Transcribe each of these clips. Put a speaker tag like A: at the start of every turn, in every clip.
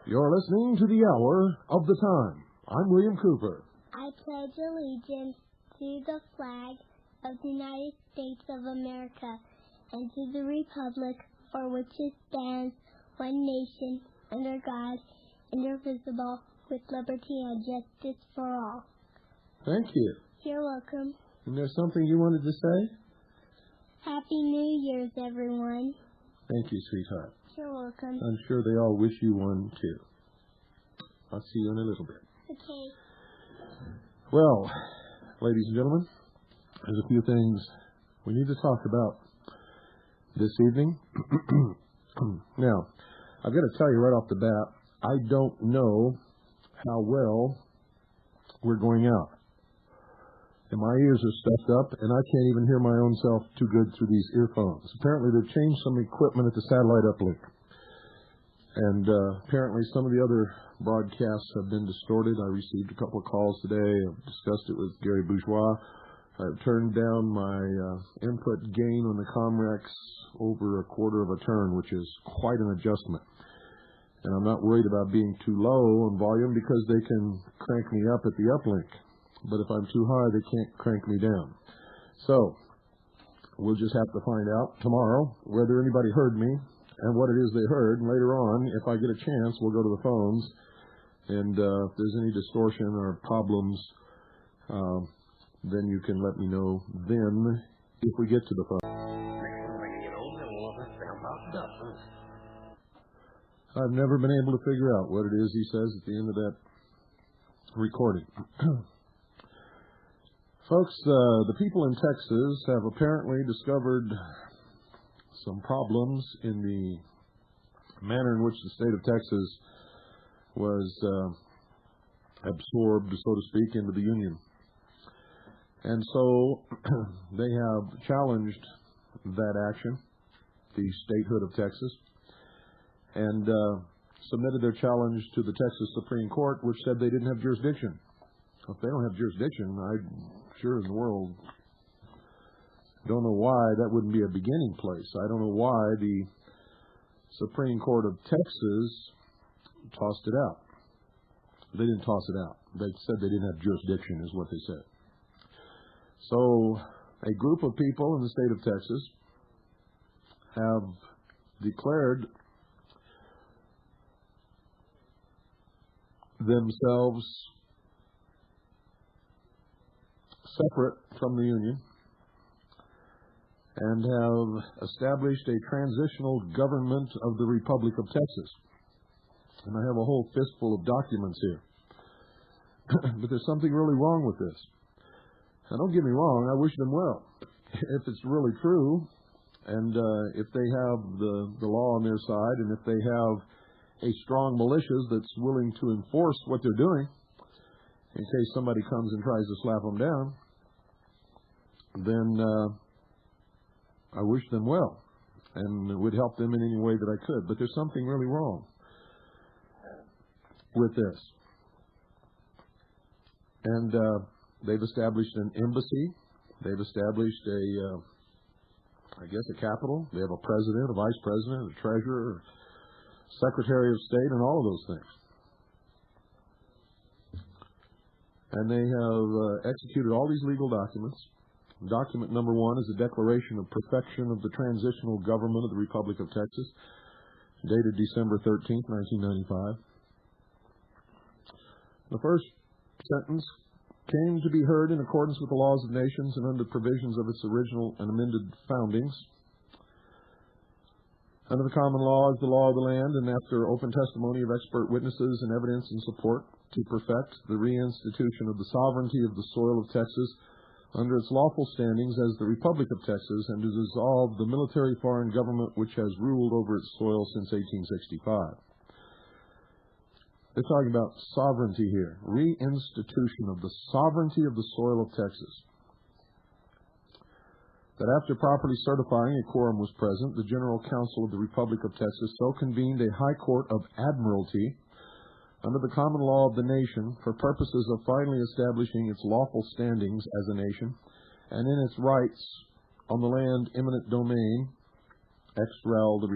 A: You're listening to the Hour of the Time. I'm William Cooper.
B: I pledge allegiance to the flag of the United States of America and to the republic for which it stands, one nation, under God, indivisible, with liberty and justice for all.
A: Thank you.
B: You're welcome.
A: And there's something you wanted to say?
B: Happy New Year's, everyone.
A: Thank you, sweetheart.
B: You're welcome.
A: I'm sure they all wish you one, too. I'll see you in a little bit.
B: Okay.
A: Well, ladies and gentlemen, there's a few things we need to talk about this evening. Now, I've got to tell you right off the bat, I don't know how well we're going out. And my ears are stuffed up, and I can't even hear my own self too good through these earphones. Apparently, they've changed some equipment at the satellite uplink. And apparently, some of the other broadcasts have been distorted. I received a couple of calls today. I've discussed it with Gary Bourgeois. I've turned down my input gain on the Comrex over a quarter of a turn, which is quite an adjustment. And I'm not worried about being too low on volume because they can crank me up at the uplink. But if I'm too high, they can't crank me down. So we'll just have to find out tomorrow whether anybody heard me and what it is they heard. And later on, if I get a chance, we'll go to the phones. And if there's any distortion or problems, then you can let me know then if we get to the phone. I've never been able to figure out what it is he says at the end of that recording. Folks, the people in Texas have apparently discovered some problems in the manner in which the state of Texas was absorbed, so to speak, into the Union. And so they have challenged that action, the statehood of Texas, and submitted their challenge to the Texas Supreme Court, which said they didn't have jurisdiction. If they don't have jurisdiction, I'm sure in the world don't know why that wouldn't be a beginning place. I don't know why the Supreme Court of Texas tossed it out. They didn't toss it out. They said they didn't have jurisdiction is what they said. So a group of people in the state of Texas have declared themselves separate from the Union and have established a transitional government of the Republic of Texas. And I have a whole fistful of documents here. But there's something really wrong with this. Now, don't get me wrong, I wish them well. If it's really true, and if they have the law on their side, and if they have a strong militia that's willing to enforce what they're doing, in case somebody comes and tries to slap them down, then I wish them well, and would help them in any way that I could. But there's something really wrong with this. And they've established an embassy. They've established a capital. They have a president, a vice president, a treasurer, a secretary of state, and all of those things. And they have executed all these legal documents. Document number 1 is a declaration of perfection of the transitional government of the Republic of Texas, dated December 13th, 1995. The first sentence came to be heard in accordance with the laws of nations and under provisions of its original and amended foundings. Under the common law is the law of the land, and after open testimony of expert witnesses and evidence in support, to perfect the reinstitution of the sovereignty of the soil of Texas under its lawful standings as the Republic of Texas, and to dissolve the military foreign government which has ruled over its soil since 1865. They're talking about sovereignty here, reinstitution of the sovereignty of the soil of Texas. That after properly certifying a quorum was present, the General Council of the Republic of Texas so convened a High Court of Admiralty under the common law of the nation for purposes of finally establishing its lawful standings as a nation and in its rights on the land eminent domain, ex rel, the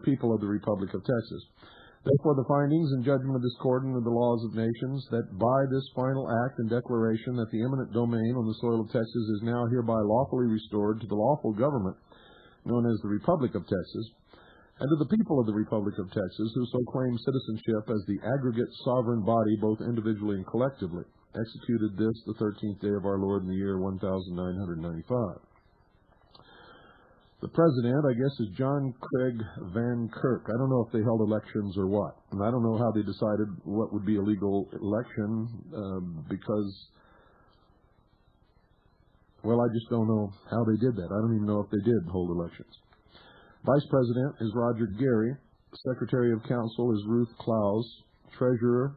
A: people of the Republic of Texas. Therefore, the findings and judgment of this court under the laws of nations, that by this final act and declaration that the eminent domain on the soil of Texas is now hereby lawfully restored to the lawful government known as the Republic of Texas, and to the people of the Republic of Texas who so claim citizenship as the aggregate sovereign body both individually and collectively, executed this the 13th day of our Lord in the year 1995. The president, I guess, is John Craig Van Kirk. I don't know if they held elections or what. And I don't know how they decided what would be a legal election because, well, I just don't know how they did that. I don't even know if they did hold elections. Vice president is Roger Gary. Secretary of Council is Ruth Klaus. Treasurer,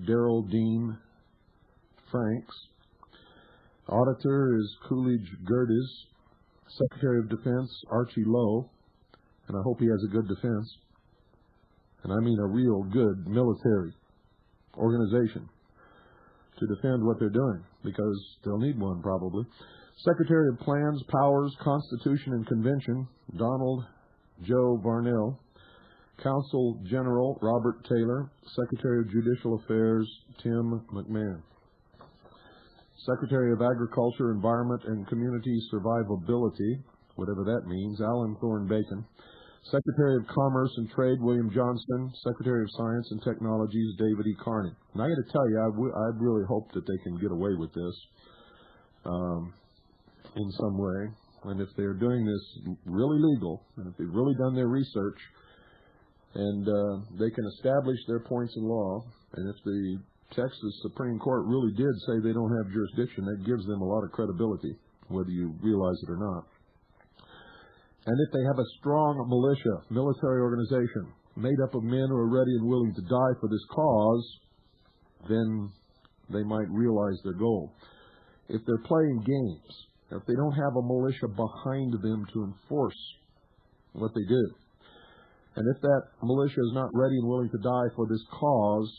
A: Darrell Dean Franks. Auditor is Coolidge Gerdes. Secretary of Defense, Archie Lowe, and I hope he has a good defense, and I mean a real good military organization to defend what they're doing, because they'll need one probably. Secretary of Plans, Powers, Constitution, and Convention, Donald Joe Varnell. Consul General, Robert Taylor. Secretary of Judicial Affairs, Tim McMahon. Secretary of Agriculture, Environment, and Community Survivability, whatever that means, Alan Thorne Bacon. Secretary of Commerce and Trade, William Johnston. Secretary of Science and Technologies, David E. Carney. And I got to tell you, I really hope that they can get away with this in some way. And if they're doing this really legal, and if they've really done their research, and they can establish their points in law, and if the Texas Supreme Court really did say they don't have jurisdiction, that gives them a lot of credibility, whether you realize it or not. And if they have a strong militia, military organization, made up of men who are ready and willing to die for this cause, then they might realize their goal. If they're playing games, if they don't have a militia behind them to enforce what they do, and if that militia is not ready and willing to die for this cause,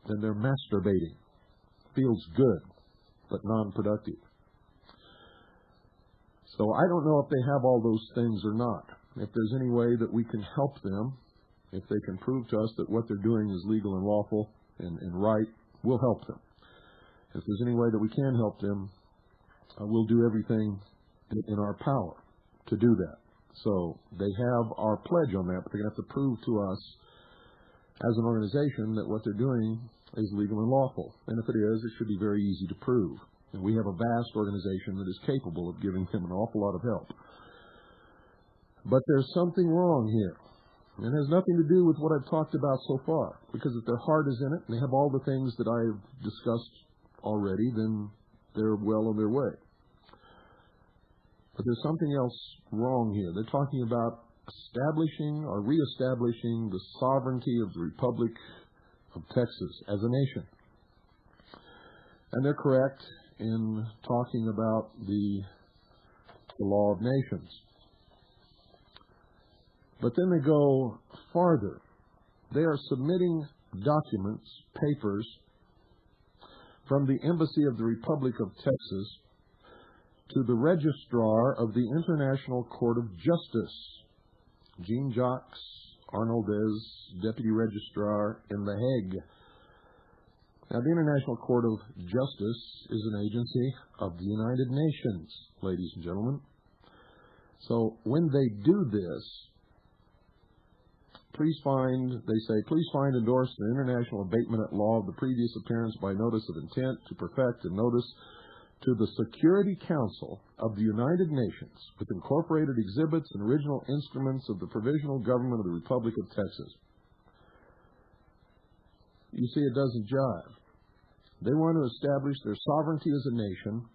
A: then they're masturbating. Feels good, but non-productive. So I don't know if they have all those things or not. If there's any way that we can help them, if they can prove to us that what they're doing is legal and lawful and right, we'll help them. If there's any way that we can help them, we'll do everything in our power to do that. So they have our pledge on that, but they're going to have to prove to us as an organization that what they're doing is legal and lawful. And if it is, it should be very easy to prove. And we have a vast organization that is capable of giving them an awful lot of help. But there's something wrong here. And it has nothing to do with what I've talked about so far. Because if their heart is in it, and they have all the things that I've discussed already, then they're well on their way. But there's something else wrong here. They're talking about establishing or reestablishing the sovereignty of the Republic of Texas as a nation. And they're correct in talking about the law of nations. But then they go farther. They are submitting documents, papers, from the Embassy of the Republic of Texas to the Registrar of the International Court of Justice, Jean-Jacques Arnaldez, Deputy Registrar in The Hague. Now, the International Court of Justice is an agency of the United Nations, ladies and gentlemen. So when they do this, please find endorsed an international abatement at law of the previous appearance by notice of intent to perfect and notice to the Security Council of the United Nations with incorporated exhibits and original instruments of the Provisional Government of the Republic of Texas. You see, it doesn't jive. They want to establish their sovereignty as a nation,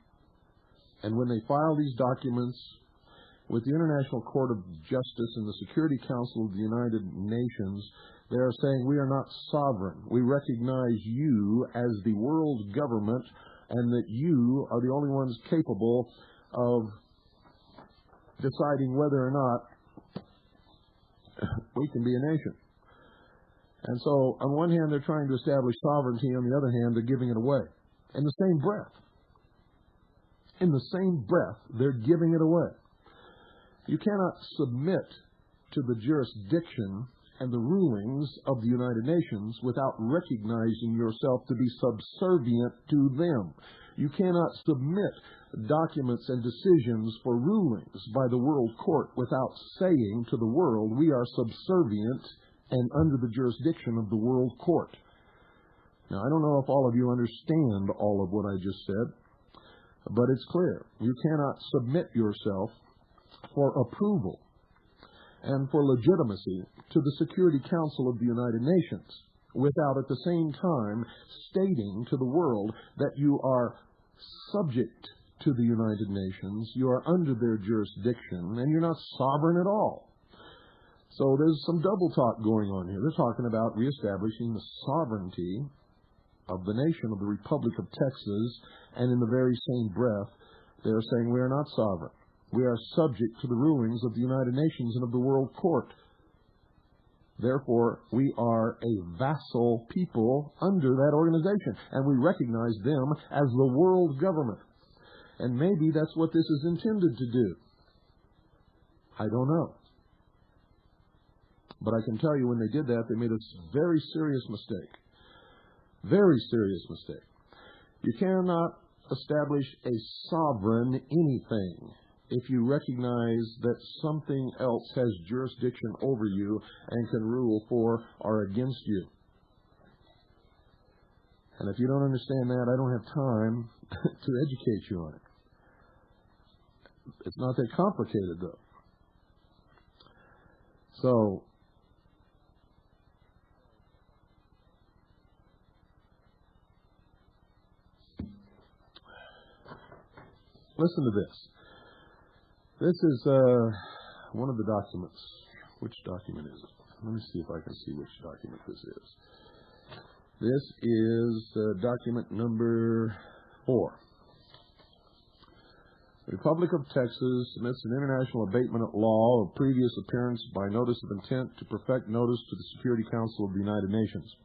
A: and when they file these documents with the International Court of Justice and the Security Council of the United Nations, they are saying we are not sovereign. We recognize you as the world government, and that you are the only ones capable of deciding whether or not we can be a nation. And so, on one hand, they're trying to establish sovereignty. On the other hand, they're giving it away in the same breath. in the same breath, they're giving it away. You cannot submit to the jurisdiction and the rulings of the United Nations without recognizing yourself to be subservient to them. You cannot submit documents and decisions for rulings by the World Court without saying to the world, we are subservient and under the jurisdiction of the World Court. Now, I don't know if all of you understand all of what I just said, but it's clear. You cannot submit yourself for approval and for legitimacy to the Security Council of the United Nations without at the same time stating to the world that you are subject to the United Nations, you are under their jurisdiction, and you're not sovereign at all. So there's some double talk going on here. They're talking about reestablishing the sovereignty of the nation of the Republic of Texas, and in the very same breath, they're saying we are not sovereign. We are subject to the rulings of the United Nations and of the World Court. Therefore, we are a vassal people under that organization, and we recognize them as the world government. And maybe that's what this is intended to do. I don't know. But I can tell you when they did that, they made a very serious mistake. Very serious mistake. You cannot establish a sovereign anything if you recognize that something else has jurisdiction over you and can rule for or against you. And if you don't understand that, I don't have time to educate you on it. It's not that complicated, though. So, listen to this. This is one of the documents. Which document is it? Let me see if I can see which document this is. This is document number 4. The Republic of Texas submits an international abatement law of previous appearance by notice of intent to perfect notice to the Security Council of the United Nations.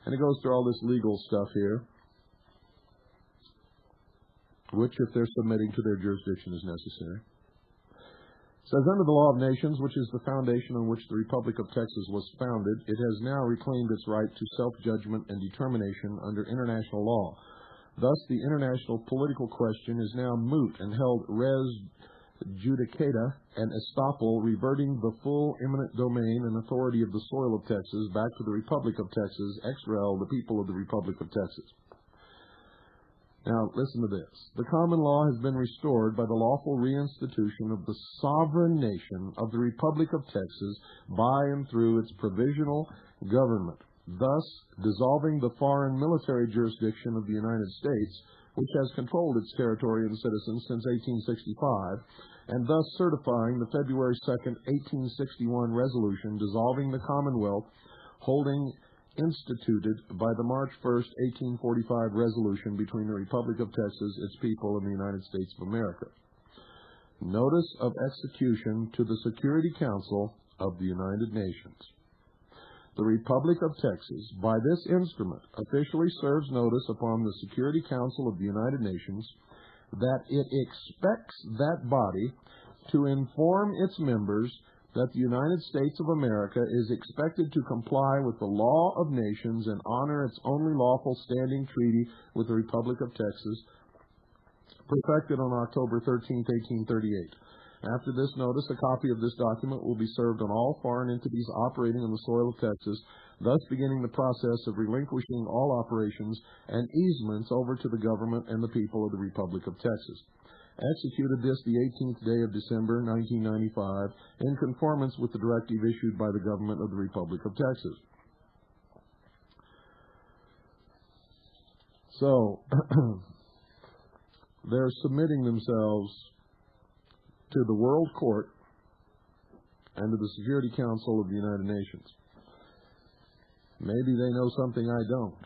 A: And it goes through all this legal stuff here, which, if they're submitting to their jurisdiction, is necessary. It says, under the law of nations, which is the foundation on which the Republic of Texas was founded, it has now reclaimed its right to self-judgment and determination under international law. Thus, the international political question is now moot and held res judicata and estoppel, reverting the full eminent domain and authority of the soil of Texas back to the Republic of Texas, ex rel, the people of the Republic of Texas. Now, listen to this. The common law has been restored by the lawful reinstitution of the sovereign nation of the Republic of Texas by and through its provisional government, thus dissolving the foreign military jurisdiction of the United States, which has controlled its territory and citizens since 1865, and thus certifying the February 2nd, 1861 resolution dissolving the Commonwealth holding instituted by the March 1st, 1845 resolution between the Republic of Texas, its people, and the United States of America. Notice of execution to the Security Council of the United Nations. The Republic of Texas, by this instrument, officially serves notice upon the Security Council of the United Nations that it expects that body to inform its members that the United States of America is expected to comply with the law of nations and honor its only lawful standing treaty with the Republic of Texas, perfected on October 13, 1838. After this notice, a copy of this document will be served on all foreign entities operating on the soil of Texas, thus beginning the process of relinquishing all operations and easements over to the government and the people of the Republic of Texas. Executed this the 18th day of December, 1995, in conformance with the directive issued by the government of the Republic of Texas. So, they're submitting themselves to the World Court and to the Security Council of the United Nations. Maybe they know something I don't.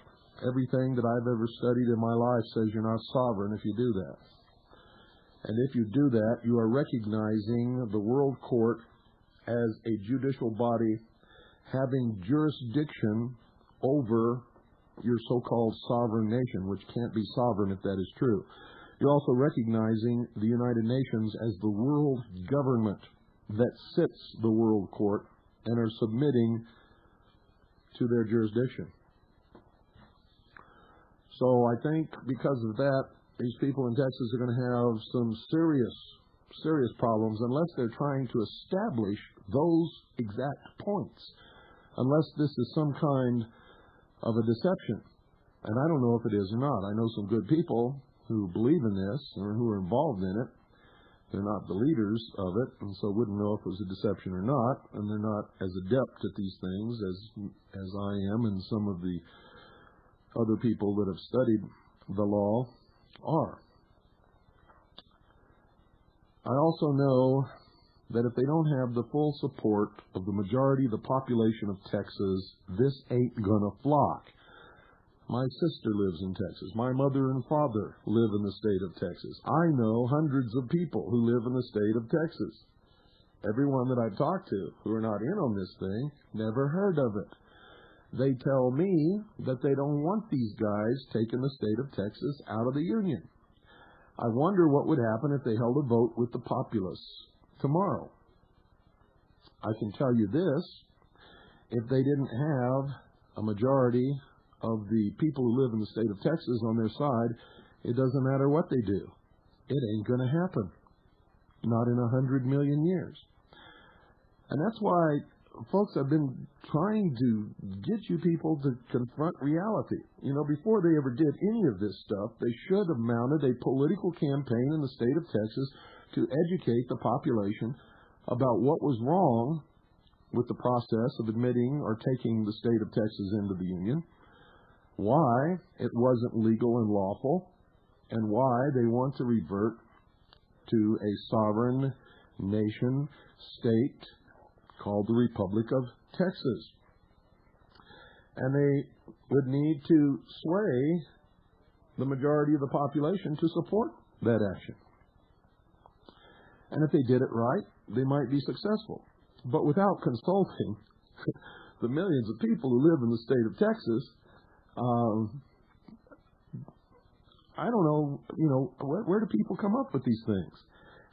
A: Everything that I've ever studied in my life says you're not sovereign if you do that. And if you do that, you are recognizing the World Court as a judicial body having jurisdiction over your so-called sovereign nation, which can't be sovereign if that is true. You're also recognizing the United Nations as the world government that sits the world court and are submitting to their jurisdiction. So I think because of that, these people in Texas are going to have some serious problems unless they're trying to establish those exact points, unless this is some kind of a deception. And I don't know if it is or not. I know some good people who believe in this or who are involved in it. They're not the leaders of it, and so wouldn't know if it was a deception or not, and they're not as adept at these things as I am and some of the other people that have studied the law are. I also know that if they don't have the full support of the majority of the population of Texas, this ain't gonna fly. My sister lives in Texas. My mother and father live in the state of Texas. I know hundreds of people who live in the state of Texas. Everyone that I've talked to who are not in on this thing never heard of it. They tell me that they don't want these guys taking the state of Texas out of the Union. I wonder what would happen if they held a vote with the populace tomorrow. I can tell you this, if they didn't have a majority of the people who live in the state of Texas on their side, it doesn't matter what they do. It ain't going to happen. Not in 100 million years. And that's why, folks, I've been trying to get you people to confront reality. You know, before they ever did any of this stuff, they should have mounted a political campaign in the state of Texas to educate the population about what was wrong with the process of admitting or taking the state of Texas into the Union, why it wasn't legal and lawful, and why they want to revert to a sovereign nation state called the Republic of Texas. And they would need to sway the majority of the population to support that action. And if they did it right, they might be successful. But without consulting the millions of people who live in the state of Texas, I don't know, where do people come up with these things?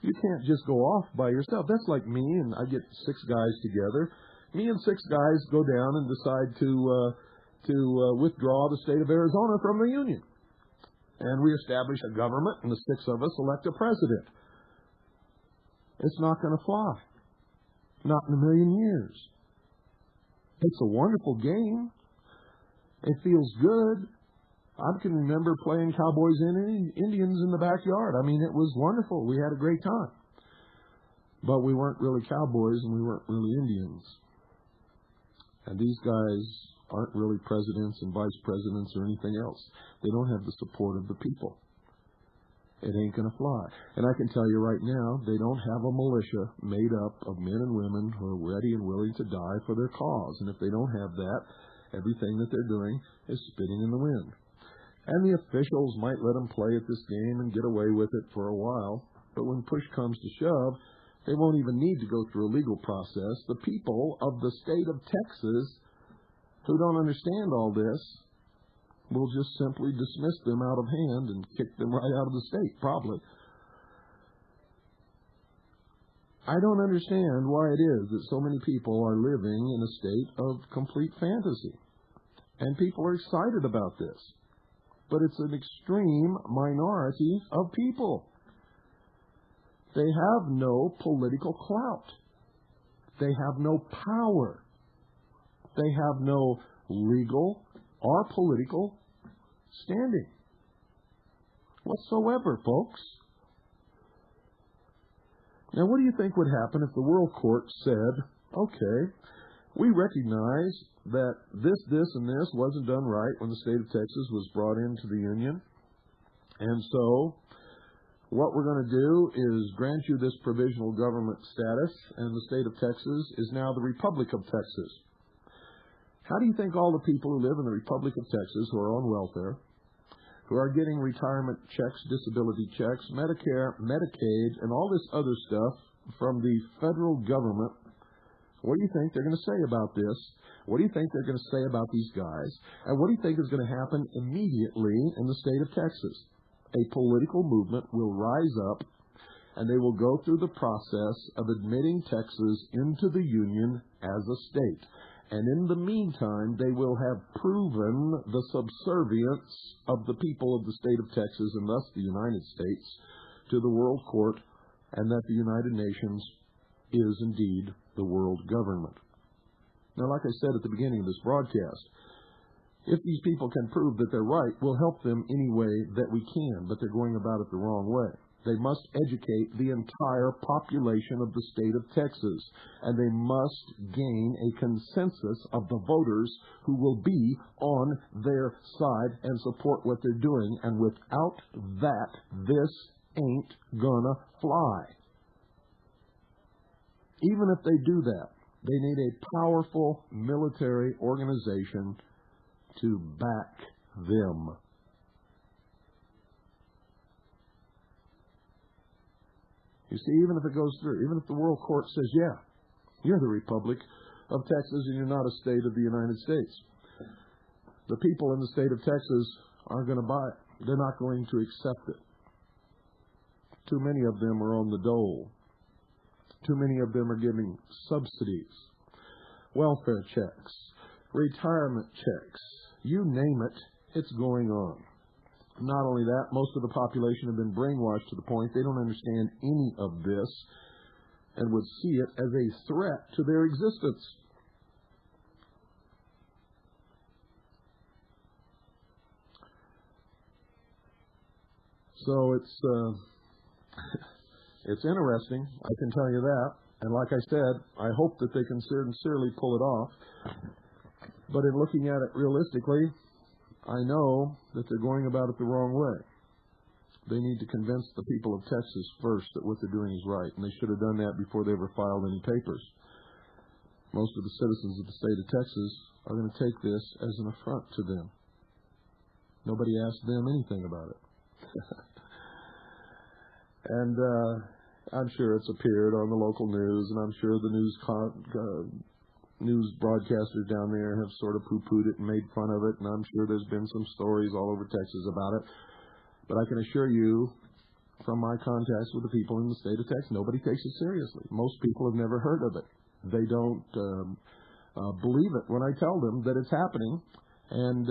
A: You can't just go off by yourself. That's like me, and I get 6 guys together. Me and 6 guys go down and decide to withdraw the state of Arizona from the Union. And we establish a government, and the 6 of us elect a president. It's not going to fly. Not in a million years. It's a wonderful game. It feels good. I can remember playing cowboys and Indians in the backyard. I mean, it was wonderful. We had a great time. But we weren't really cowboys and we weren't really Indians. And these guys aren't really presidents and vice presidents or anything else. They don't have the support of the people. It ain't going to fly. And I can tell you right now, they don't have a militia made up of men and women who are ready and willing to die for their cause. And if they don't have that, everything that they're doing is spitting in the wind. And the officials might let them play at this game and get away with it for a while. But when push comes to shove, they won't even need to go through a legal process. The people of the state of Texas who don't understand all this will just simply dismiss them out of hand and kick them right out of the state, probably. I don't understand why it is that so many people are living in a state of complete fantasy. And people are excited about this. But it's an extreme minority of people. They have no political clout. They have no power. They have no legal or political standing whatsoever, folks. Now, what do you think would happen if the World Court said, okay, we recognize that this, and this wasn't done right when the state of Texas was brought into the Union, and so what we're going to do is grant you this provisional government status, and the state of Texas is now the Republic of Texas. How do you think all the people who live in the Republic of Texas who are on welfare, who are getting retirement checks, disability checks, Medicare, Medicaid, and all this other stuff from the federal government, what do you think they're going to say about this? What do you think they're going to say about these guys? And what do you think is going to happen immediately in the state of Texas? a political movement will rise up, and they will go through the process of admitting Texas into the Union as a state. And in the meantime, they will have proven the subservience of the people of the state of Texas, and thus the United States, to the world court, and that the United Nations is indeed the world government. Now, like I said at the beginning of this broadcast, if these people can prove that they're right, we'll help them any way that we can, but they're going about it the wrong way. They must educate the entire population of the state of Texas, and they must gain a consensus of the voters who will be on their side and support what they're doing, and without that, this ain't gonna fly. Even if they do that, they need a powerful military organization to back them. You see, even if it goes through, even if the world court says, yeah, you're the Republic of Texas and you're not a state of the United States, the people in the state of Texas aren't going to buy it. They're not going to accept it. Too many of them are on the dole. Too many of them are giving subsidies, welfare checks, retirement checks. You name it, it's going on. Not only that, most of the population have been brainwashed to the point they don't understand any of this and would see it as a threat to their existence. So it's interesting, I can tell you that. And like I said, I hope that they can sincerely pull it off. But in looking at it realistically, I know that they're going about it the wrong way. They need to convince the people of Texas first that what they're doing is right, and they should have done that before they ever filed any papers. Most of the citizens of the state of Texas are going to take this as an affront to them. Nobody asked them anything about it. And I'm sure it's appeared on the local news, and I'm sure the news broadcasters down there have sort of poo-pooed it and made fun of it, and I'm sure there's been some stories all over Texas about it. But I can assure you, from my contacts with the people in the state of Texas, nobody takes it seriously. Most people have never heard of it. They don't believe it when I tell them that it's happening. And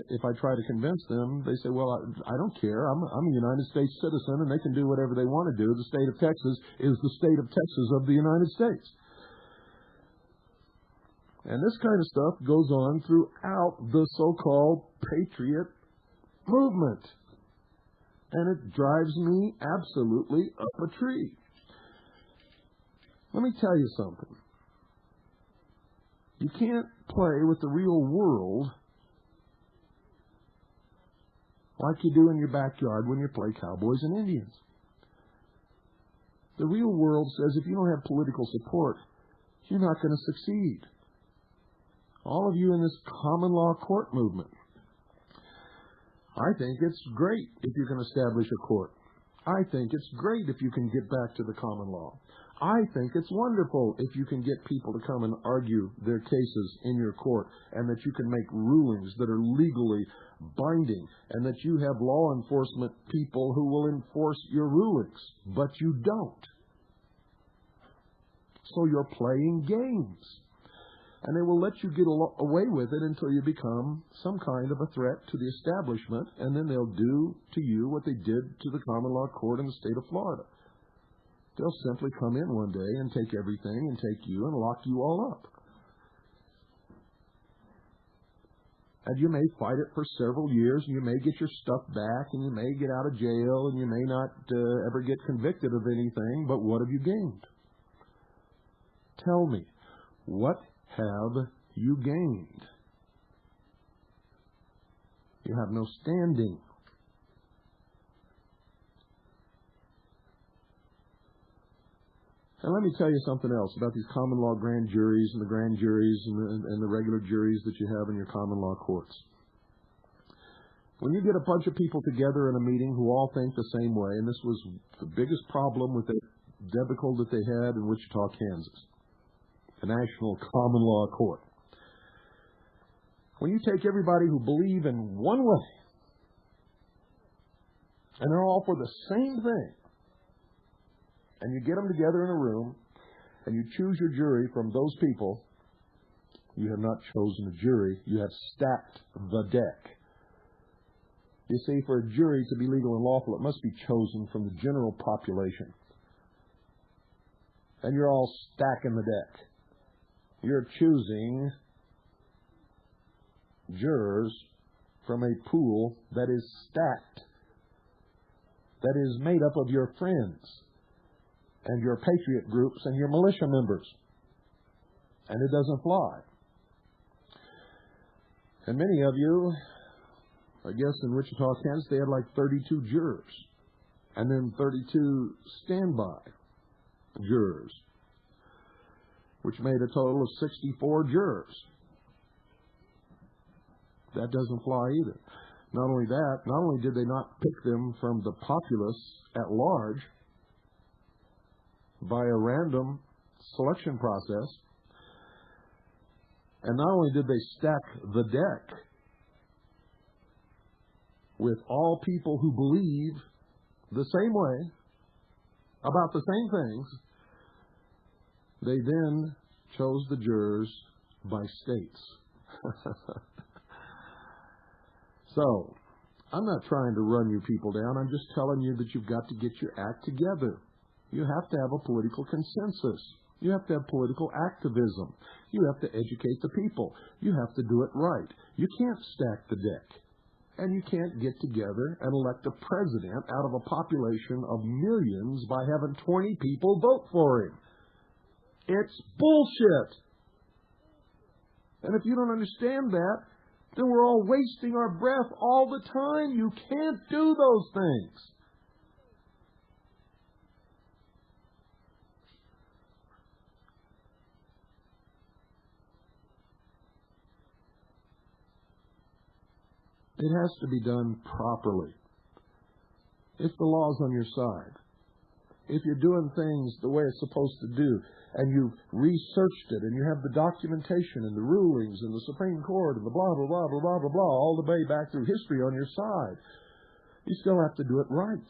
A: if I try to convince them, they say, well, I don't care. I'm a United States citizen, and they can do whatever they want to do. The state of Texas is the state of Texas of the United States. And this kind of stuff goes on throughout the so-called patriot movement. And it drives me absolutely up a tree. Let me tell you something. You can't play with the real world like you do in your backyard when you play cowboys and Indians. The real world says if you don't have political support, you're not going to succeed. All of you in this common law court movement, I think it's great if you can establish a court. I think it's great if you can get back to the common law. I think it's wonderful if you can get people to come and argue their cases in your court, and that you can make rulings that are legally binding, and that you have law enforcement people who will enforce your rulings. But you don't. So you're playing games. And they will let you get away with it until you become some kind of a threat to the establishment, and then they'll do to you what they did to the common law court in the state of Florida. They'll simply come in one day and take everything and take you and lock you all up. And you may fight it for several years, and you may get your stuff back, and you may get out of jail, and you may not ever get convicted of anything, but what have you gained? Tell me, what have you gained? You have no standing. And let me tell you something else about these common law grand juries and the grand juries and the regular juries that you have in your common law courts. When you get a bunch of people together in a meeting who all think the same way, and this was the biggest problem with the debacle that they had in Wichita, Kansas, the National Common Law Court. When you take everybody who believe in one way, and they're all for the same thing, and you get them together in a room, and you choose your jury from those people, you have not chosen a jury. You have stacked the deck. You see, for a jury to be legal and lawful, it must be chosen from the general population. And you're all stacking the deck. You're choosing jurors from a pool that is stacked, that is made up of your friends and your patriot groups and your militia members. And it doesn't fly. And many of you, I guess in Wichita, Kansas, they had like 32 jurors and then 32 standby jurors, which made a total of 64 jurors. That doesn't fly either. Not only that, not only did they not pick them from the populace at large by a random selection process, and not only did they stack the deck with all people who believe the same way about the same things, they then chose the jurors by states. So, I'm not trying to run you people down. I'm just telling you that you've got to get your act together. You have to have a political consensus. You have to have political activism. You have to educate the people. You have to do it right. You can't stack the deck. And you can't get together and elect a president out of a population of millions by having 20 people vote for him. It's bullshit. And if you don't understand that, then we're all wasting our breath all the time. You can't do those things. It has to be done properly. If the law's on your side, if you're doing things the way it's supposed to do, and you've researched it, and you have the documentation and the rulings and the Supreme Court and the blah, blah, blah, blah, blah, blah, blah, all the way back through history on your side, you still have to do it right.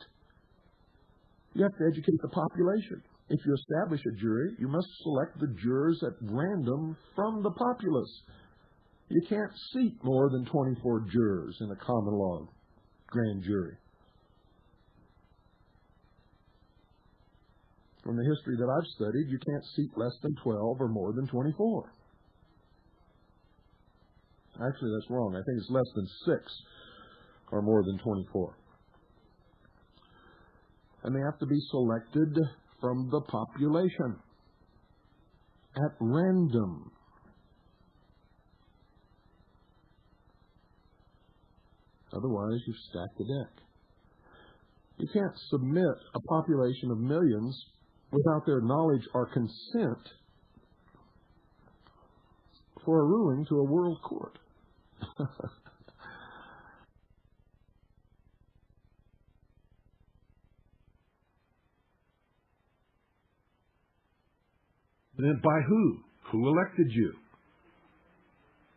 A: You have to educate the population. If you establish a jury, you must select the jurors at random from the populace. You can't seat more than 24 jurors in a common law grand jury. From the history that I've studied, you can't seat less than 12 or more than 24. Actually, that's wrong. I think it's less than 6 or more than 24. And they have to be selected from the population at random. Otherwise, you've stacked the deck. You can't submit a population of millions without their knowledge or consent for a ruling to a world court. Then by who? Who elected you?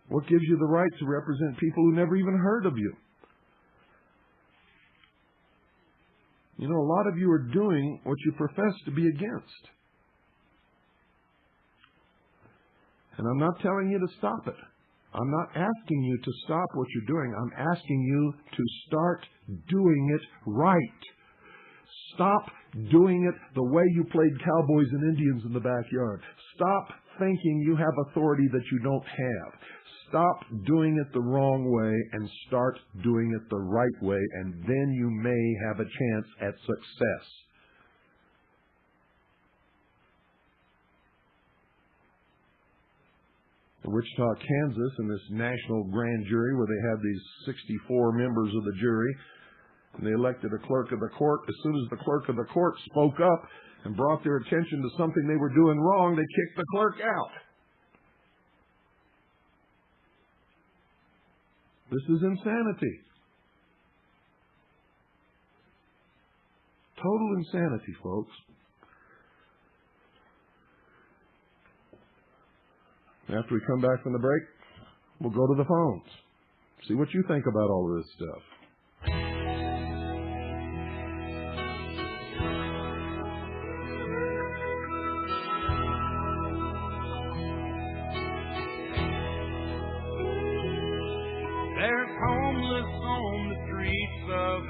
A: What gives you the right to represent people who never even heard of you? You know, a lot of you are doing what you profess to be against. And I'm not telling you to stop it. I'm not asking you to stop what you're doing. I'm asking you to start doing it right. Stop doing it the way you played cowboys and Indians in the backyard. Stop thinking you have authority that you don't have. Stop doing it the wrong way and start doing it the right way, and then you may have a chance at success. In Wichita, Kansas, in this national grand jury where they had these 64 members of the jury, and they elected a clerk of the court, as soon as the clerk of the court spoke up and brought their attention to something they were doing wrong, they kicked the clerk out. This is insanity. Total insanity, folks. After we come back from the break, we'll go to the phones. See what you think about all of this stuff.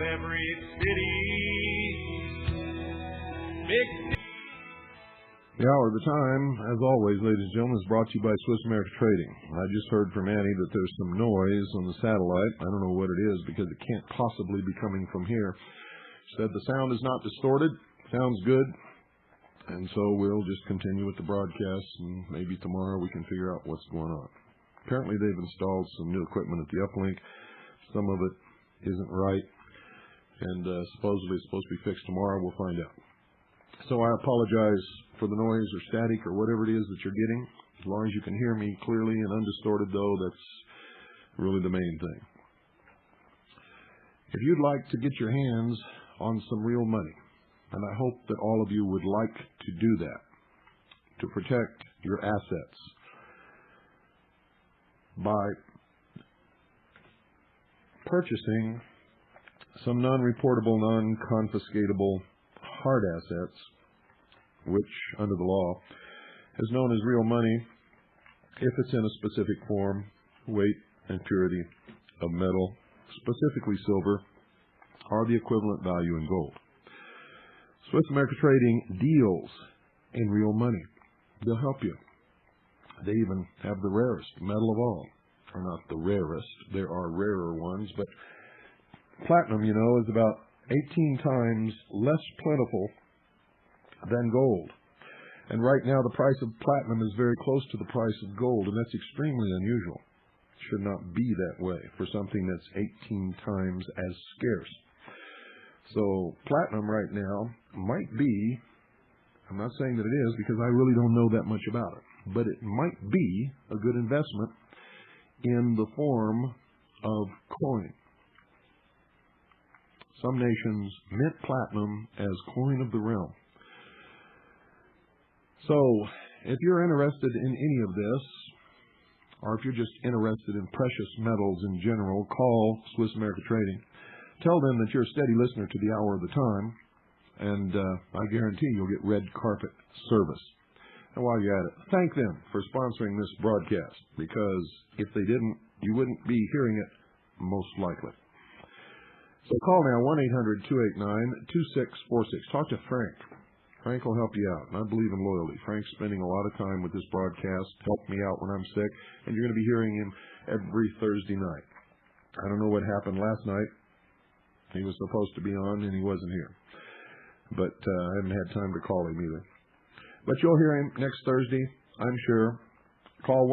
C: every city. Big
A: The Hour of the Time, as always, ladies and gentlemen, is brought to you by Swiss America Trading. I just heard from Annie that there's some noise on the satellite. I don't know what it is because it can't possibly be coming from here. She said the sound is not distorted. Sounds good. And so we'll just continue with the broadcast, and maybe tomorrow we can figure out what's going on. Apparently they've installed some new equipment at the uplink. Some of it isn't right, and supposedly it's supposed to be fixed tomorrow. We'll find out. So I apologize for the noise or static or whatever it is that you're getting. As long as you can hear me clearly and undistorted, though, that's really the main thing. If you'd like to get your hands on some real money, and I hope that all of you would like to do that, to protect your assets by purchasing some non-reportable, non-confiscatable hard assets, which under the law is known as real money if it's in a specific form, weight, and purity of metal, specifically silver, or the equivalent value in gold. Swiss America Trading deals in real money. They'll help you. They even have the rarest metal of all. Or not the rarest. There are rarer ones, but platinum, you know, is about 18 times less plentiful than gold. And right now the price of platinum is very close to the price of gold, and that's extremely unusual. It should not be that way for something that's 18 times as scarce. So platinum right now might be, I'm not saying that it is because I really don't know that much about it, but it might be a good investment in the form of coin. Some nations mint platinum as coin of the realm. So if you're interested in any of this, or if you're just interested in precious metals in general, call Swiss America Trading. Tell them that you're a steady listener to the Hour of the Time, and I guarantee you'll get red carpet service. And while you're at it, thank them for sponsoring this broadcast, because if they didn't, you wouldn't be hearing it most likely. So call now, 1-800-289-2646. Talk to Frank. Frank will help you out, and I believe in loyalty. Frank's spending a lot of time with this broadcast, helped me out when I'm sick, and you're going to be hearing him every Thursday night. I don't know what happened last night. He was supposed to be on, and he wasn't here. But I haven't had time to call him either. But you'll hear him next Thursday, I'm sure. Call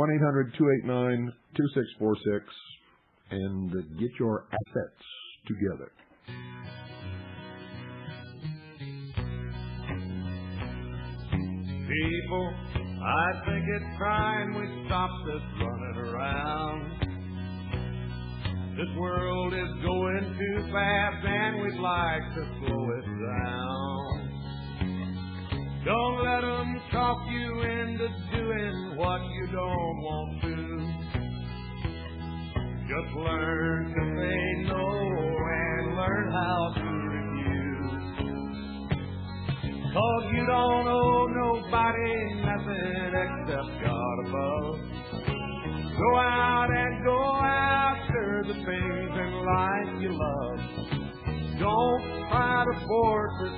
A: 1-800-289-2646 and get your assets together.
C: people, I think it's time we stop this running around. This world is going too fast and we'd like to slow it down. Don't let them talk you into doing what you don't want to. Just learn to say no and learn how to refuse. 'Cause you don't owe nobody nothing except God above. Go out and go after the things in life you love. Don't try to force it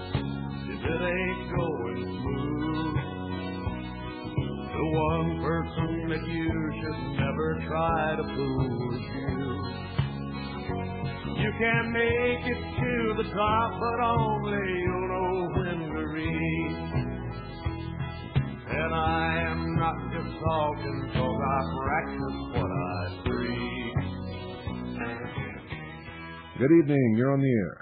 C: if it ain't going smooth. The one person that you should never try to fool is you. You can make it to the top, but only you'll know when to reach. And I am not just talking 'cause I practice what I preach.
A: Good evening. You're on the air.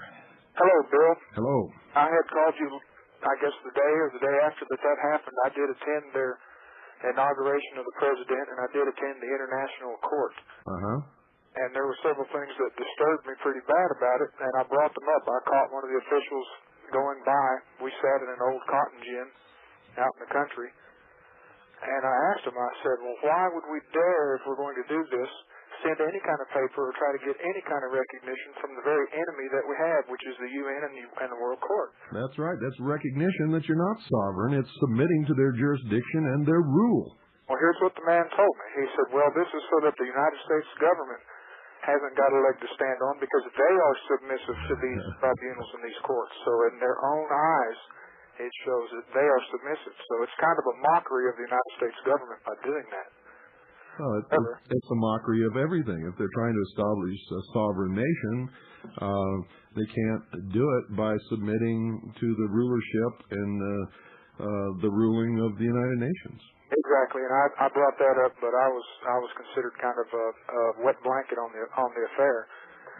D: Hello, Bill.
A: Hello.
D: I had called you, I guess, the day or the day after that happened. I did attend their inauguration of the president, and I did attend the International Court.
A: Uh-huh.
D: And there were several things that disturbed me pretty bad about it, and I brought them up. I caught one of the officials going by. We sat in an old cotton gin out in the country, and I asked him, I said, well, why would we dare, if we're going to do this, send any kind of paper or try to get any kind of recognition from the very enemy that we have, which is the UN and the World Court?
A: That's right. That's recognition that you're not sovereign. It's submitting to their jurisdiction and their rule.
D: Well, here's what the man told me. He said, well, this is so that the United States government hasn't got a leg to stand on because they are submissive to these tribunals and these courts. So in their own eyes, it shows that they are submissive. So it's kind of a mockery of the United States government by doing that.
A: Well, it's a mockery of everything. If they're trying to establish a sovereign nation, they can't do it by submitting to the rulership and the ruling of the United Nations.
D: Exactly, and I brought that up, but I was considered kind of a wet blanket on the affair.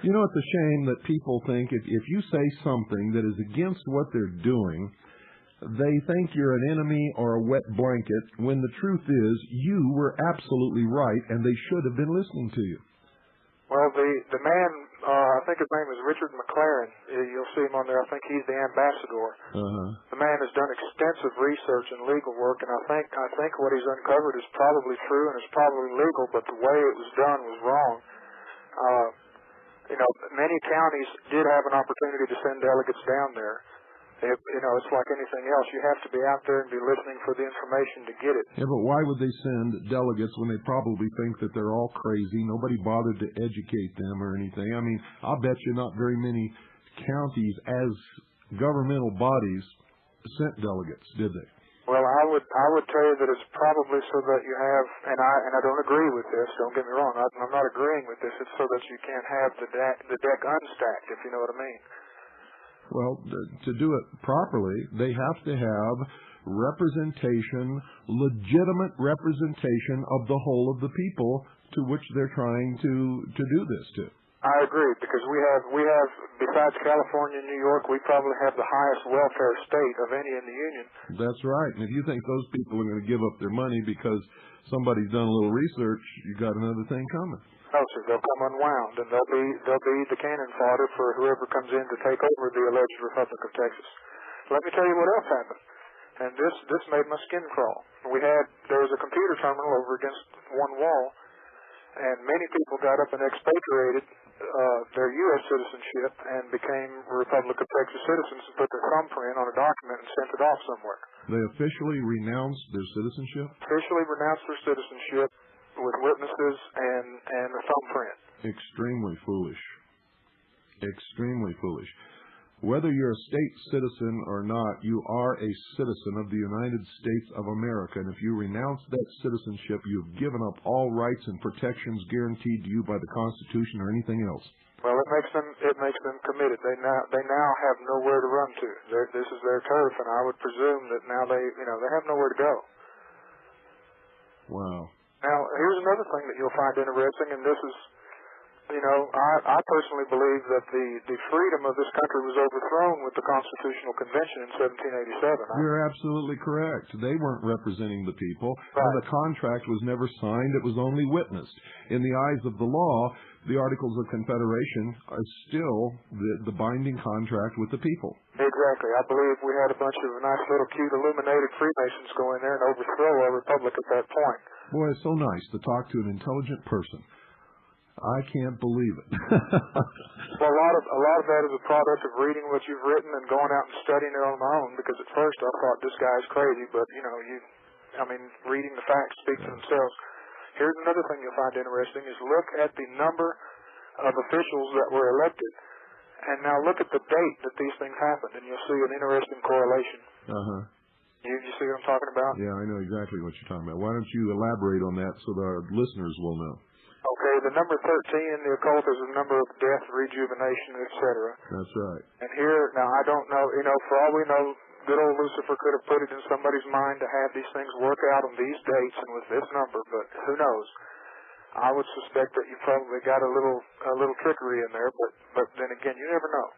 A: You know, it's a shame that people think if you say something that is against what they're doing, they think you're an enemy or a wet blanket, when the truth is you were absolutely right and they should have been listening to you.
D: Well, the man, I think his name is Richard McLaren. You'll see him on there. I think he's the ambassador. The man has done extensive research and legal work, and I think what he's uncovered is probably true and is probably legal, but the way it was done was wrong. Many counties did have an opportunity to send delegates down there. It's like anything else. You have to be out there and be listening for the information to get it.
A: Yeah, but why would they send delegates when they probably think that they're all crazy? Nobody bothered to educate them or anything. I mean, I'll bet you not very many counties as governmental bodies sent delegates, did they?
D: Well, I would tell you that it's probably so that you have, and I don't agree with this. Don't get me wrong. I'm not agreeing with this. It's so that you can't have the deck unstacked, if you know what I mean.
A: Well, to do it properly, they have to have representation, legitimate representation of the whole of the people to which they're trying to do this to.
D: I agree, because we have besides California and New York, we probably have the highest welfare state of any in the Union. That's
A: right. And if you think those people are going to give up their money because somebody's done a little research, you got another thing coming.
D: No, sir. They'll come unwound, and they'll be the cannon fodder for whoever comes in to take over the alleged Republic of Texas. Let me tell you what else happened, and this made my skin crawl. There was a computer terminal over against one wall, and many people got up and expatriated their U.S. citizenship and became Republic of Texas citizens and put their thumbprint on a document and sent it off somewhere.
A: They officially renounced their citizenship?
D: Officially renounced their citizenship with witnesses and a thumbprint.
A: Extremely foolish. Extremely foolish. Whether you're a state citizen or not, you are a citizen of the United States of America, and if you renounce that citizenship, you've given up all rights and protections guaranteed to you by the Constitution or anything else.
D: Well, it makes them committed. They now have nowhere to run to. This is their turf, and I would presume that now they have nowhere to go.
A: Wow.
D: Now, here's another thing that you'll find interesting, and this is, I personally believe that the freedom of this country was overthrown with the Constitutional Convention in 1787.
A: You're absolutely correct. They weren't representing the people.
D: Right.
A: And the contract was never signed. It was only witnessed. In the eyes of the law, the Articles of Confederation are still the binding contract with the people.
D: Exactly. I believe we had a bunch of nice little cute illuminated Freemasons go in there and overthrow our republic at that point.
A: Boy, it's so nice to talk to an intelligent person. I can't believe it.
D: Well, a lot of that is a product of reading what you've written and going out and studying it on my own, because at first I thought this guy's crazy, but reading the facts speak for themselves. Here's another thing you'll find interesting is look at the number of officials that were elected, and now look at the date that these things happened, and you'll see an interesting correlation. You see what I'm talking about?
A: Yeah, I know exactly what you're talking about. Why don't you elaborate on that so that our listeners will know?
D: Okay, the number 13 in the occult is the number of death, rejuvenation, etc.
A: That's right.
D: And here, now I don't know, for all we know, good old Lucifer could have put it in somebody's mind to have these things work out on these dates and with this number, but who knows? I would suspect that you probably got a little trickery in there, but then again, you never know.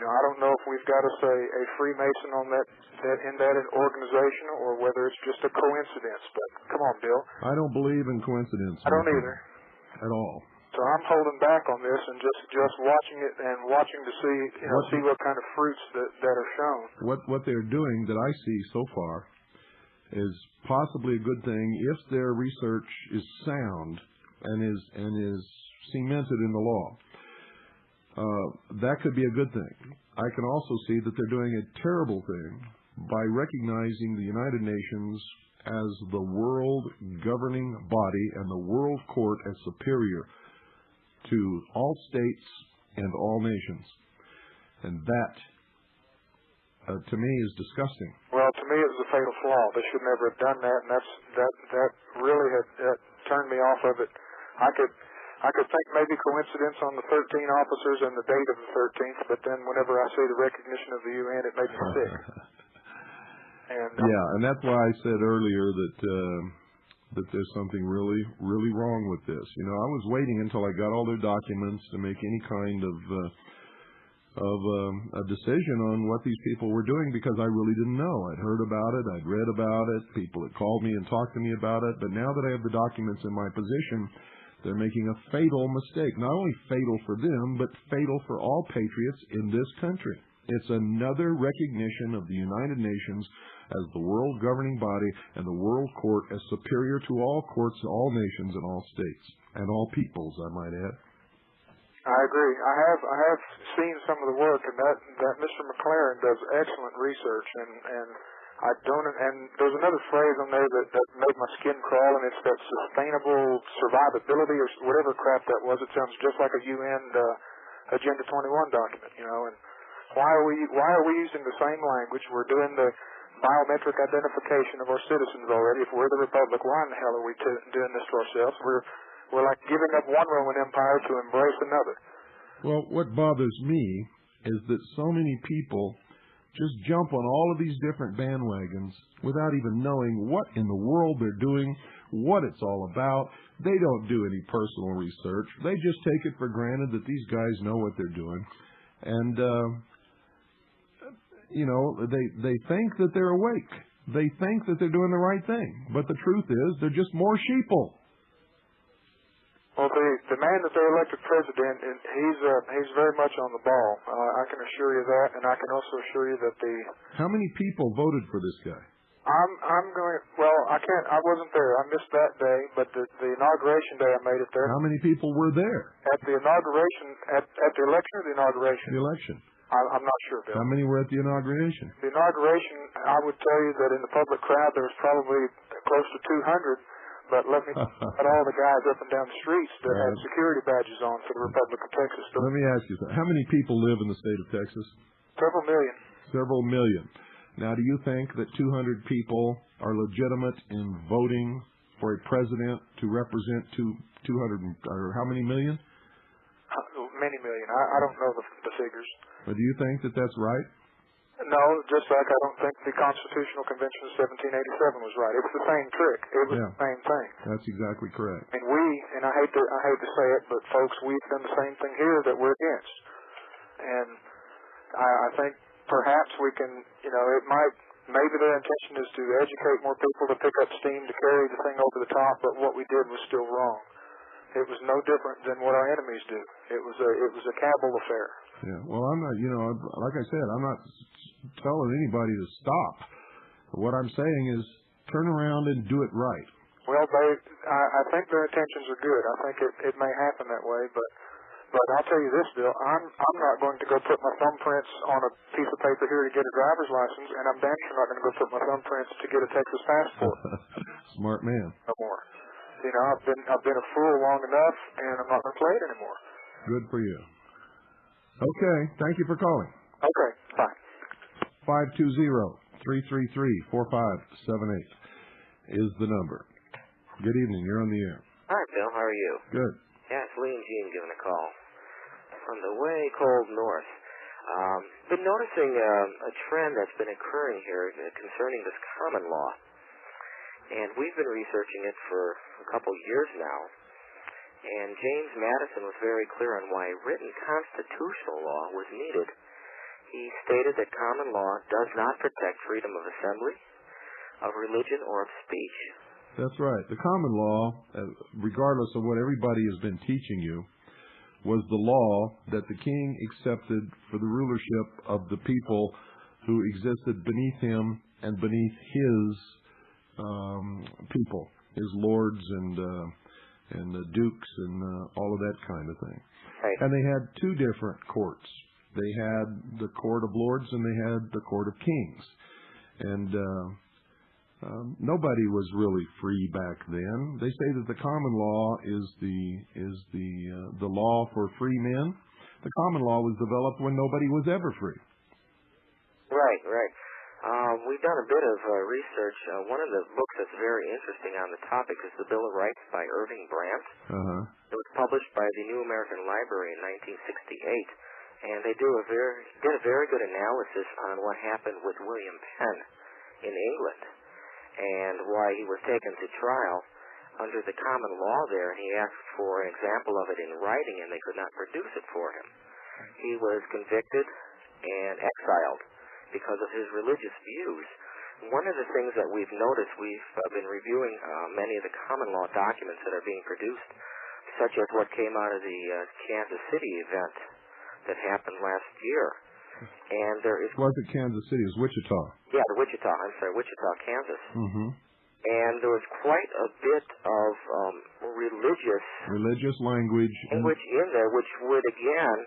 D: I don't know if we've got to say a Freemason on that in that organization, or whether it's just a coincidence. But come on, Bill.
A: I don't believe in coincidence.
D: I don't either.
A: At all.
D: So I'm holding back on this and just watching it and watching to see what kind of fruits that are shown.
A: What they're doing that I see so far is possibly a good thing if their research is sound and is cemented in the law. That could be a good thing. I can also see that they're doing a terrible thing by recognizing the United Nations as the world governing body and the world court as superior to all states and all nations. And that, to me, is disgusting.
D: Well, to me, it was a fatal flaw. They should never have done that, and that really had turned me off of it. I could think maybe coincidence on the 13 officers and the date of the 13th, but then whenever I see the recognition of the UN, it makes me sick.
A: And that's why I said earlier that there's something really, really wrong with this. You know, I was waiting until I got all their documents to make any kind of a decision on what these people were doing, because I really didn't know. I'd heard about it, I'd read about it, people had called me and talked to me about it, but now that I have the documents in my possession, they're making a fatal mistake. Not only fatal for them, but fatal for all patriots in this country. It's another recognition of the United Nations as the world governing body and the world court as superior to all courts, all nations, and all states, and all peoples, I might add.
D: I agree. I have seen some of the work, and that Mr. McLaren does excellent research, and I don't. And there's another phrase on there that made my skin crawl, and it's that sustainable survivability or whatever crap that was. It sounds just like a UN Agenda 21 document, you know. And why are we using the same language? We're doing the biometric identification of our citizens already. If we're the Republic, why in the hell are we doing this to ourselves? We're like giving up one Roman Empire to embrace another.
A: Well, what bothers me is that so many people just jump on all of these different bandwagons without even knowing what in the world they're doing, what it's all about. They don't do any personal research. They just take it for granted that these guys know what they're doing. And, you know, they think that they're awake. They think that they're doing the right thing. But the truth is, they're just more sheeple.
D: Well, the man that they elected president, he's very much on the ball. I can assure you that, and I can also assure you that
A: How many people voted for this guy?
D: I'm going. Well, I can't. I wasn't there. I missed that day, but the inauguration day, I made it there.
A: How many people were there?
D: At the inauguration, at the election or the inauguration?
A: The election.
D: I'm not sure, Bill.
A: How many were at the inauguration?
D: The inauguration, I would tell you that in the public crowd there was probably close to 200. But let me put all the guys up and down the streets that had security badges on for the Republic of Texas.
A: Let me ask you something. How many people live in the state of Texas?
D: Several million.
A: Several million. Now, do you think that 200 people are legitimate in voting for a president to represent 200, or how many million?
D: Many million. I don't know the figures.
A: But do you think that that's right?
D: No, just like I don't think the Constitutional Convention of 1787 was right. It was the same trick. It was the same thing.
A: That's exactly correct.
D: And I hate to say it, but folks, we've done the same thing here that we're against. And I think perhaps we can, you know, maybe their intention is to educate more people to pick up steam to carry the thing over the top, but what we did was still wrong. It was no different than what our enemies do. It was a cabal affair.
A: Yeah. Well, I'm not, you know, like I said, I'm not telling anybody to stop. What I'm saying is turn around and do it right.
D: Well, I think their intentions are good. I think it may happen that way, but I'll tell you this, Bill, I'm not going to go put my thumbprints on a piece of paper here to get a driver's license, and I'm damn sure not going to go put my thumbprints to get a Texas passport.
A: Smart man.
D: No more. You know, I've been a fool long enough, and I'm not going to play it anymore.
A: Good for you. Okay, thank you for calling.
D: Okay, bye.
A: 520-333-4578 is the number. Good evening, you're on the air.
E: Hi, Bill, how are you?
A: Good.
E: Yeah, it's Lee and Jean giving a call. From the way cold north. Been noticing a trend that's been occurring here concerning this common law. And we've been researching it for a couple years now. And James Madison was very clear on why written constitutional law was needed. He stated that common law does not protect freedom of assembly, of religion, or of speech.
A: That's right. The common law, regardless of what everybody has been teaching you, was the law that the king accepted for the rulership of the people who existed beneath him and beneath his people, his lords and the dukes and all of that kind of thing.
E: Right.
A: And they had two different courts. They had the court of lords and they had the court of kings. And nobody was really free back then. They say that the common law is the law for free men. The common law was developed when nobody was ever free.
E: Right. We've done a bit of research. One of the books that's very interesting on the topic is The Bill of Rights by Irving Brandt. It was published by the New American Library in 1968, and they did a very good analysis on what happened with William Penn in England and why he was taken to trial under the common law there, and he asked for an example of it in writing, and they could not produce it for him. He was convicted and exiled because of his religious views. One of the things that we've noticed, we've been reviewing many of the common law documents that are being produced, such as what came out of the Kansas City event that happened last year. And there is...
A: Was it Kansas City? It was Wichita.
E: Yeah, Wichita, Kansas.
A: Mm-hmm.
E: And there was quite a bit of religious
A: language
E: in there, which would again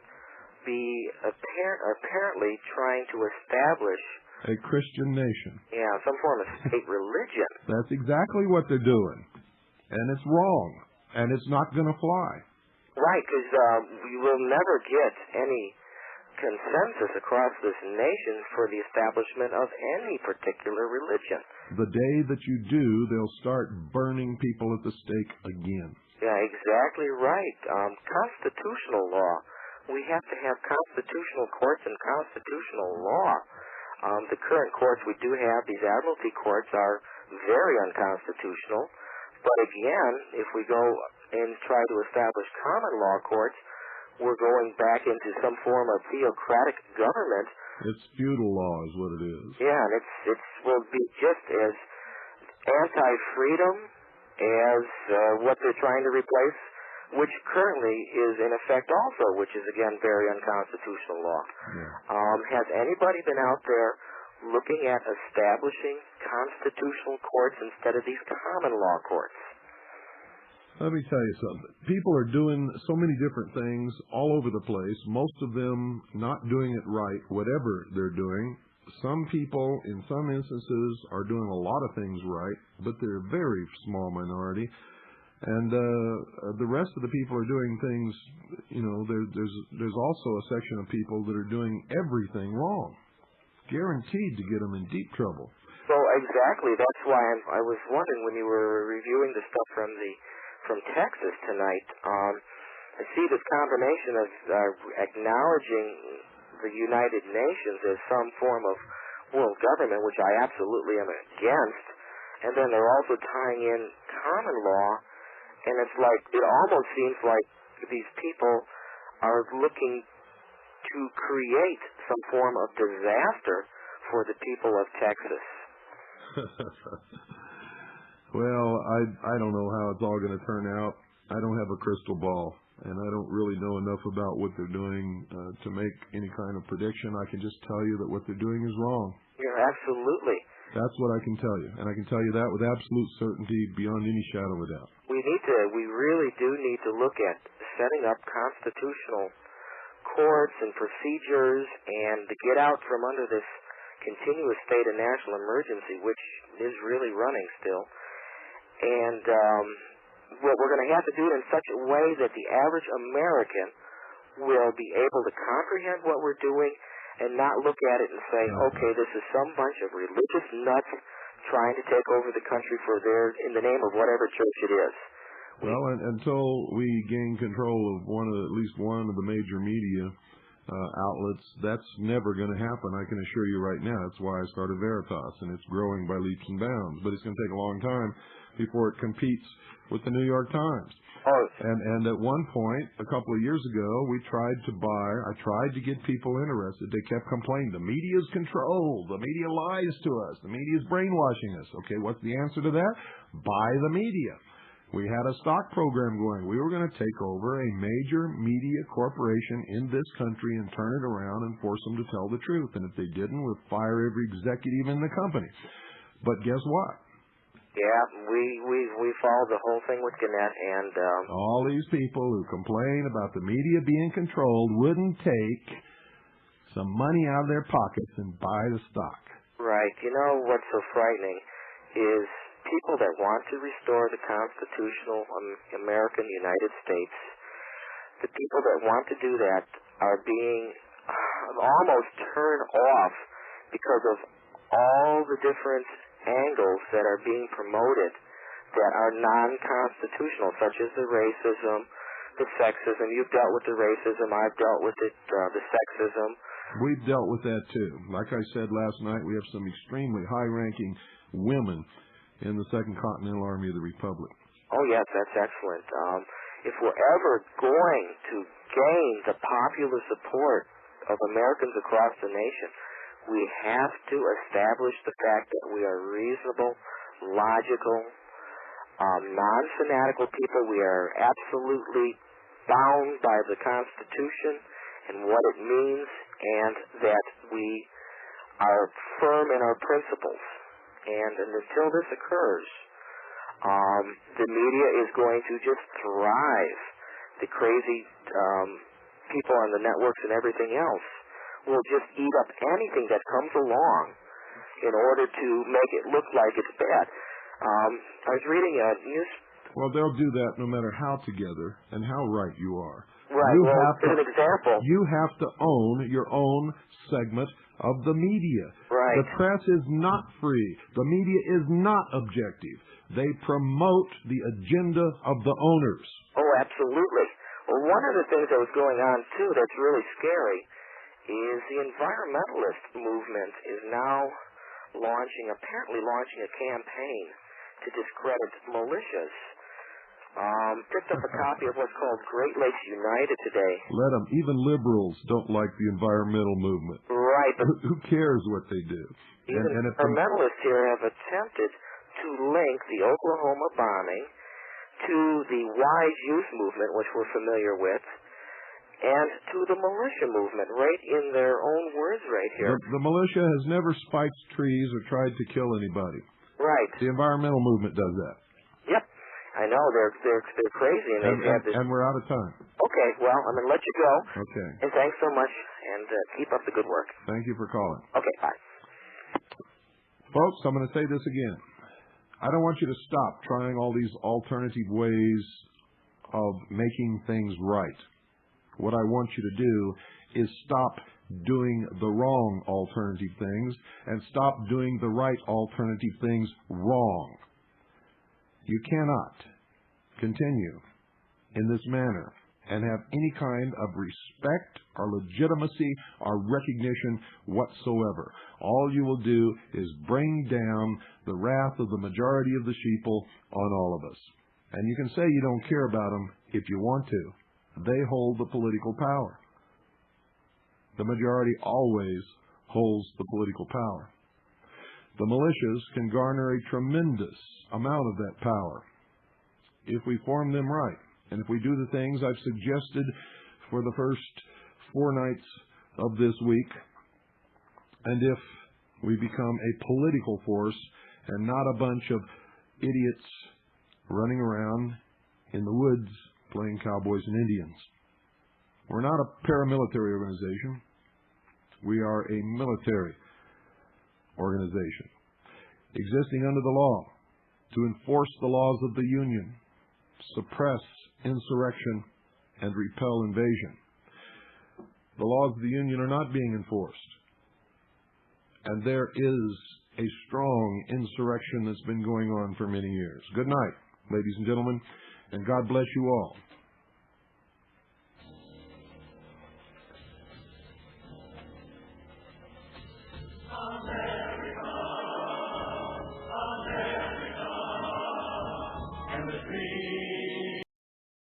E: be apparently trying to establish
A: a Christian nation.
E: Yeah, some form of state religion.
A: That's exactly what they're doing, and it's wrong, and it's not going to fly.
E: Right, because we will never get any consensus across this nation for the establishment of any particular religion.
A: The day that you do, they'll start burning people at the stake again.
E: Yeah, exactly right. Constitutional law. We have to have constitutional courts and constitutional law. The current courts we do have, these admiralty courts, are very unconstitutional. But again, if we go and try to establish common law courts, we're going back into some form of theocratic government.
A: It's feudal law is what it is.
E: Yeah, and it will be just as anti-freedom as what they're trying to replace, which currently is in effect also, which is, again, very unconstitutional law. Yeah. Has anybody been out there looking at establishing constitutional courts instead of these common law courts?
A: Let me tell you something. People are doing so many different things all over the place, most of them not doing it right, whatever they're doing. Some people, in some instances, are doing a lot of things right, but they're a very small minority. And the rest of the people are doing things, there's also a section of people that are doing everything wrong, guaranteed to get them in deep trouble.
E: So exactly, that's why I was wondering when you were reviewing the stuff from Texas tonight, I see this combination of acknowledging the United Nations as some form of world government, which I absolutely am against, and then they're also tying in common law. And it's like, it almost seems like these people are looking to create some form of disaster for the people of Texas.
A: Well, I don't know how it's all going to turn out. I don't have a crystal ball, and I don't really know enough about what they're doing to make any kind of prediction. I can just tell you that what they're doing is wrong.
E: Yeah, absolutely.
A: That's what I can tell you, and I can tell you that with absolute certainty beyond any shadow of a doubt.
E: We really do need to look at setting up constitutional courts and procedures and to get out from under this continuous state of national emergency, which is really running still. And we're going to have to do it in such a way that the average American will be able to comprehend what we're doing and not look at it and say, okay, this is some bunch of religious nuts trying to take over the country in the name of whatever church it is.
A: Well, until we gain control of at least one of the major media outlets, that's never going to happen, I can assure you right now. That's why I started Veritas, and it's growing by leaps and bounds. But it's going to take a long time before it competes with the New York Times. And at one point, a couple of years ago, I tried to get people interested. They kept complaining, the media's controlled, the media lies to us, the media's brainwashing us. Okay, what's the answer to that? Buy the media. We had a stock program going. We were going to take over a major media corporation in this country and turn it around and force them to tell the truth. And if they didn't, we'd fire every executive in the company. But guess what?
E: Yeah, we followed the whole thing with Gannett, and
A: all these people who complain about the media being controlled wouldn't take some money out of their pockets and buy the stock.
E: Right. You know what's so frightening is people that want to restore the constitutional American United States. The people that want to do that are being almost turned off because of all the different angles that are being promoted that are non-constitutional, such as the racism, the sexism. You've dealt with the racism. I've dealt with it, the sexism.
A: We've dealt with that, too. Like I said last night, we have some extremely high-ranking women in the Second Continental Army of the Republic.
E: Oh, yes, that's excellent. If we're ever going to gain the popular support of Americans across the nation, we have to establish the fact that we are reasonable, logical, non-fanatical people. We are absolutely bound by the Constitution and what it means, and that we are firm in our principles. And until this occurs, the media is going to just thrive. The crazy people on the networks and everything else will just eat up anything that comes along in order to make it look like it's bad. I was reading a news...
A: Well, they'll do that no matter how together and how right you are.
E: Right, as an example.
A: You have to own your own segment of the media.
E: Right.
A: The press is not free. The media is not objective. They promote the agenda of the owners.
E: Oh, absolutely. Well, one of the things that was going on, too, that's really scary is the environmentalist movement is now apparently launching a campaign to discredit militias. Picked up a copy of what's called Great Lakes United today.
A: Let them. Even liberals don't like the environmental movement.
E: Right. But
A: who cares what they do?
E: Even environmentalists here have attempted to link the Oklahoma bombing to the Wise Youth movement, which we're familiar with, and to the militia movement, right in their own words right here.
A: The militia has never spiked trees or tried to kill anybody.
E: Right.
A: The environmental movement does that.
E: Yep. I know, they're crazy,
A: and we're out of time.
E: Okay, well, I'm going to let you go.
A: Okay.
E: And thanks so much, and keep up the good work.
A: Thank you for calling.
E: Okay, bye.
A: Folks, I'm going to say this again. I don't want you to stop trying all these alternative ways of making things right. What I want you to do is stop doing the wrong alternative things and stop doing the right alternative things wrong. You cannot continue in this manner and have any kind of respect or legitimacy or recognition whatsoever. All you will do is bring down the wrath of the majority of the sheeple on all of us. And you can say you don't care about them if you want to. They hold the political power. The majority always holds the political power. The militias can garner a tremendous amount of that power if we form them right. And if we do the things I've suggested for the first 4 nights of this week, and if we become a political force and not a bunch of idiots running around in the woods playing cowboys and Indians. We're not a paramilitary organization. We are a military organization existing under the law to enforce the laws of the Union, suppress insurrection, and repel invasion. The laws of the Union are not being enforced, and there is a strong insurrection that's been going on for many years. Good night, ladies and gentlemen, and God bless you all.
C: And the dream